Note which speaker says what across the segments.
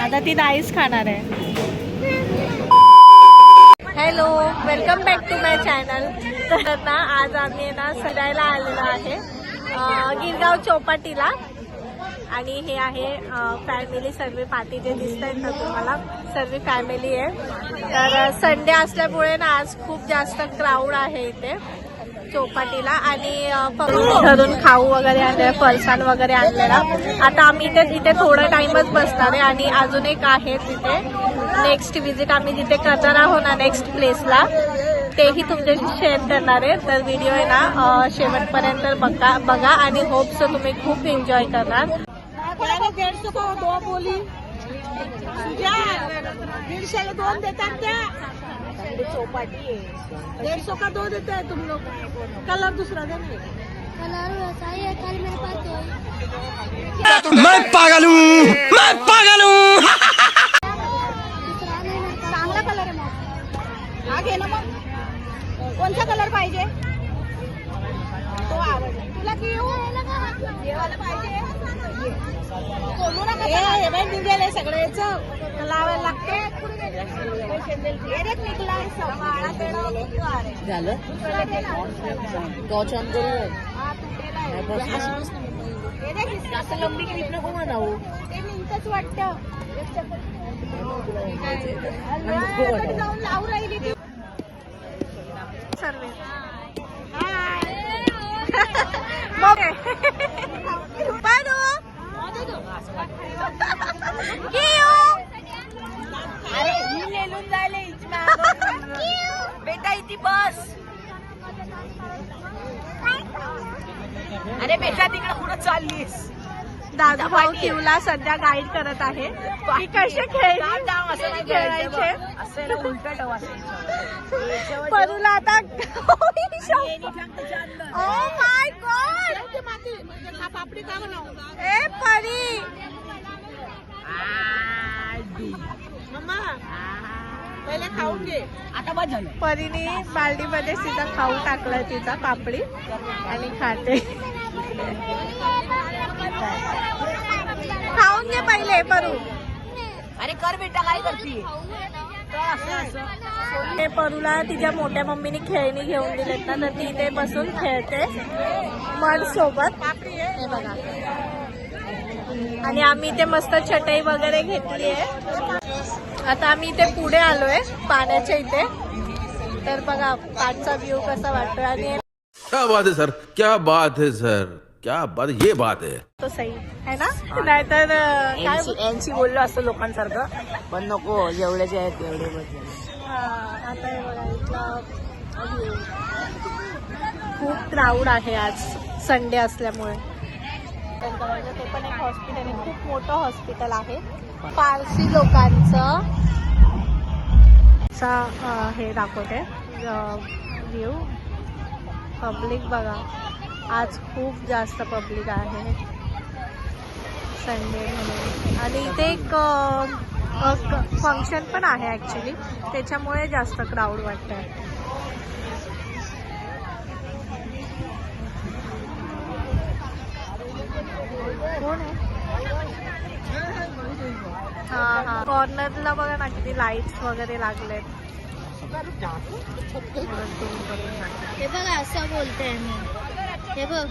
Speaker 1: आता ती नाहीच खाणार आहे. Hello, welcome back to my channel. तर ना आज आम्ही ना फिरायला आलेलो आहे गिरगाव चौपाटीला. आणि हे आहे फॅमिली सर्व पार्टी. जे दिसत आहेत ना तुम्हाला, सर्व फॅमिली आहे. तर संडे असल्यामुळे ना आज खूप जास्त क्राऊड आहे इथे चौपाटीला. आणि घरून खाऊ वगैरे आणले, फरसाण वगैरे आणलेला. आता आम्ही इथे थोडा टाइमच बसणार आहे. आणि अजून एक आहे तिथे नेक्स्ट विजिट आम्ही जिथे करणार आहोत ना नेक्स्ट प्लेसला, तेही तुमच्याशी शेअर करणार आहे. तर व्हिडिओ आहे ना शेवटपर्यंत बघा आणि होप्स तुम्ही खूप एन्जॉय करणार.
Speaker 2: 150 को 2 बोली 150 2 देतात त्या. चौपाटी आहे. 150 का 2 देते हैं तुम लोग. कलर दूसरा देना. कलर वैसा ही है, कल मेरे पास तो
Speaker 3: मैं पागल हूँ
Speaker 2: चांगला कलर आहे मग. हा घे ना मग. कोणता कलर पाहिजे तो आवडला तुला. की येवाला पाहिजे. हे बाई निघेल सगळ्याच लावायला लागते.
Speaker 4: झालं गौचंद जास्त लंबी की नको म्हणावं.
Speaker 2: ते मिनिटच वाटतं. जाऊन लावू राहिली ती.
Speaker 1: सर्व
Speaker 2: अरे ही नेलून जायले बेटा इथे बस. अरे बेटा तिकडे कुठं चाललीस.
Speaker 1: दादा भाऊ किवला सध्या गाईड करत आहे की कसे खेळायचे. परूला आता ओ माय गॉड.
Speaker 2: पापडी का बनाव
Speaker 1: ए परी
Speaker 2: मम्मा पहिले खाऊन घे.
Speaker 4: आता बस झालं.
Speaker 1: परीने बालडीमध्ये सीधा खाऊ टाकलाय तिचा पापडी आणि खाते. खाऊन घे पहिले परू.
Speaker 4: अरे कर बेटा काय करते.
Speaker 1: ते परूला तिच्या मोठ्या मम्मीने खेळणी घेऊन दिलेत ना, तर ती इथे बसून खेळते मन सोबत. हे बघा. आणि आम्ही इथे मस्त चटई वगैरे घेतली आहे. आता आम्ही इथे पुढे आलोय पाण्याच्या इथे. तर बघा पाठचा व्ह्यू कसा वाटतोय. आणि
Speaker 3: क्या बात है सर, क्या बात है सर, क्या बात, ये बात है.
Speaker 1: तो सही है ना. नाहीतर काय
Speaker 4: एनसी बोललो असतं लोकांसारखं, पण नको. जेवढ्याचे आहेत तेवढे बस.
Speaker 1: आता हे बघा इथला view. खूप क्राऊड आहे आज संडे असल्यामुळे. ते पण एक हॉस्पिटल आहे, खूप मोठं हॉस्पिटल आहे. पारसी लोकांचं हे दाखवते व्ह्यू. पब्लिक बघा आज खूप जास्त पब्लिक आहे संडे म्हणून. आणि इथे एक फंक्शन पण आहे ॲक्च्युली, त्याच्यामुळे जास्त क्राऊड वाटतंय. कोण आहे. हा कॉर्नरला बघा ना किती लाईट्स वगैरे लागलेत.
Speaker 2: हे बघा असं बोलते मी. हे बघ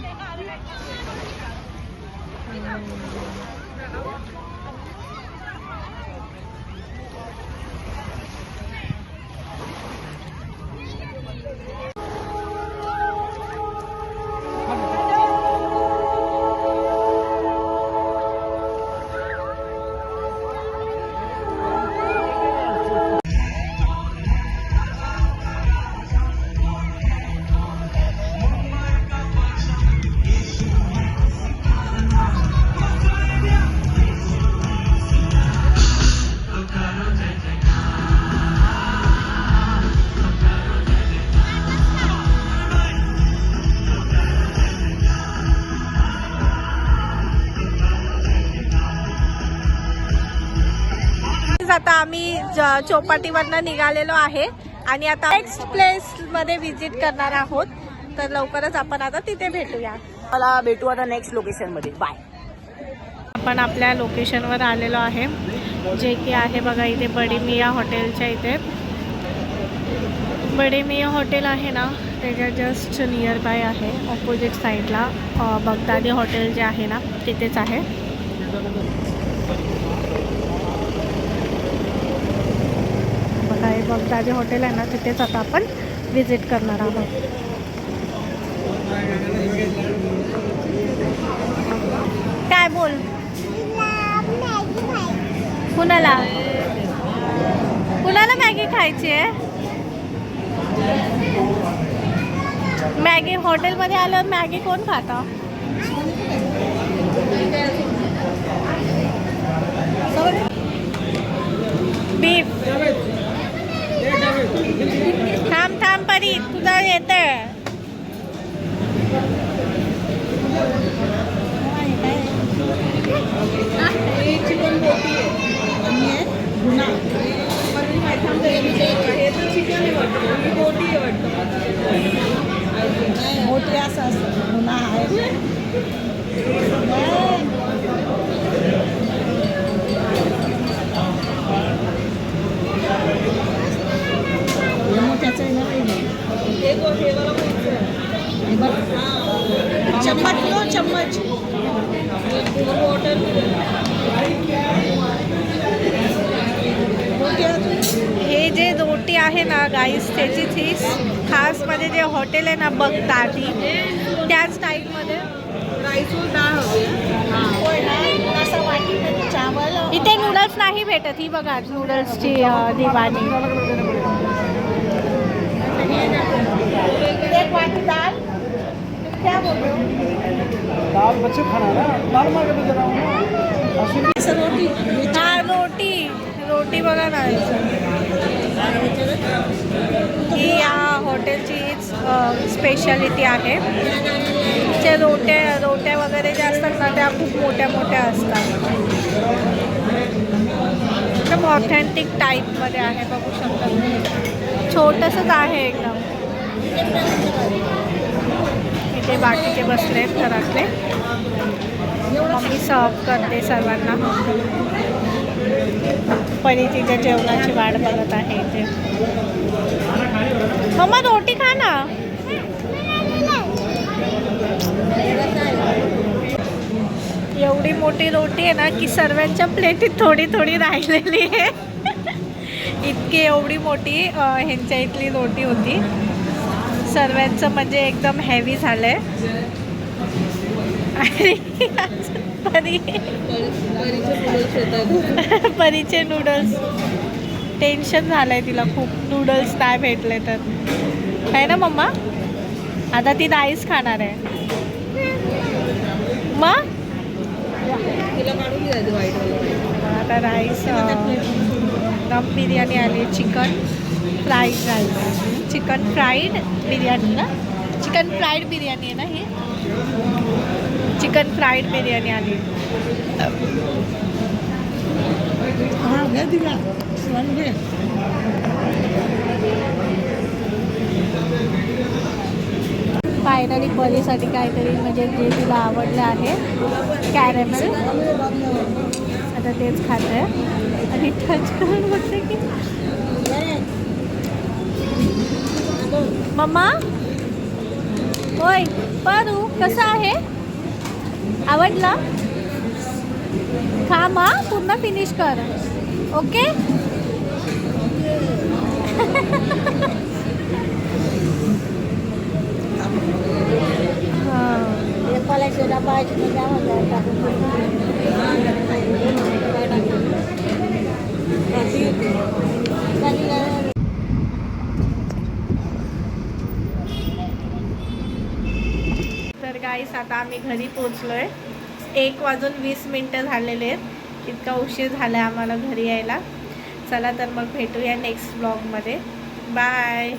Speaker 1: आता आम्ही चौपाटीवरनं निघालेलो आहे आणि आता नेक्स्ट प्लेस मध्ये विजिट करणार आहोत. तर लवकरच आपण आता तिथे भेटूया.
Speaker 4: मला भेटू आता नेक्स्ट लोकेशन मध्ये. बाय.
Speaker 1: आपण आपल्या लोकेशनवर आलेलो आहे. जे की आहे बघा इथे बडी मिया हॉटेलच्या इथे. बडे मिया हॉटेल आहे ना त्याच्या जस्ट नियर बाय आहे. ऑपोजिट साईडला बगदादी हॉटेल जे आहे ना तिथेच आहे. बघा हे बगदादी हॉटेल आहे ना तिथेच आता आपण विजिट करणार आहोत. काय बोल कुणाला कुणाला मॅगी खायची आहे. मॅगी हॉटेलमध्ये आल्यावर मॅगी कोण खाता. बीफ थांब थांब परी तुझा येते.
Speaker 2: चिकन बोटी आहे मोठी असं असतं पुन्हा आहे. मोठ्याचं चम्मच लो चम्मच.
Speaker 1: हे जे रोटी आहे ना गाईस त्याची ही खास म्हणजे जे हॉटेल आहे ना बगदादी त्या स्टाईलमध्ये
Speaker 2: राईसवर डाळ हवी असं वाटी चावल.
Speaker 1: इथे नूडल्स नाही भेटत. ही बघा नूडल्सची दिवाणी.
Speaker 2: एक वाटी दाल क्या बोलते
Speaker 5: दाल बच्चे खाना ना दाल मार के जरा
Speaker 2: रोटी
Speaker 1: हा रोटी बघा ना. ही या हॉटेलची स्पेशालिटी आहे. ते रोट्या वगैरे ज्या असतात ना त्या खूप मोठ्या मोठ्या असतात. एकदम ऑथेंटिक टाईपमध्ये आहे बघू शकता. छोटंसंच आहे एकदम. इथे बाकीचे बसलेत घरातले. मम्मी सर्व करते सर्वांना. परी तिच्या जेवणाची वाट बघत आहे इथे. मम्मा रोटी खा ना. एवढी मोठी रोटी आहे ना की सर्वांच्या प्लेटीत थोडी थोडी राहिलेली आहे. इतकी एवढी मोठी ह्यांच्या इथली रोटी होती. सर्वांचं म्हणजे एकदम हेवी झालं आहे. परीचे नूडल्स टेन्शन झालं आहे तिला खूप. नूडल्स नाही भेटले तर आहे ना मम्मा. आता ती राईस खाणार आहे. मग आता राईस दम बिर्याणी आली. Chicken fried rice chicken fried biryani ना. चिकन फ्राईड बिर्याणी आहे ना ही. चिकन फ्राईड बिर्याणी आली. फायनली परीसाठी काहीतरी म्हणजे जे तिला आवडलं आहे कॅरेमेल. आता तेच खात आहे आणि टच करून बघते की मम्मा होय परू कसं आहे. आवडला. खा मा पूर्ण फिनिश कर. ओके तर गाईस आता आम्ही घरी पोचलोय. 1:20 झालेले आहेत. इतका उशीर झाला आहे आम्हाला घरी यायला. चला तर मग भेटूया नेक्स्ट ब्लॉगमध्ये. बाय.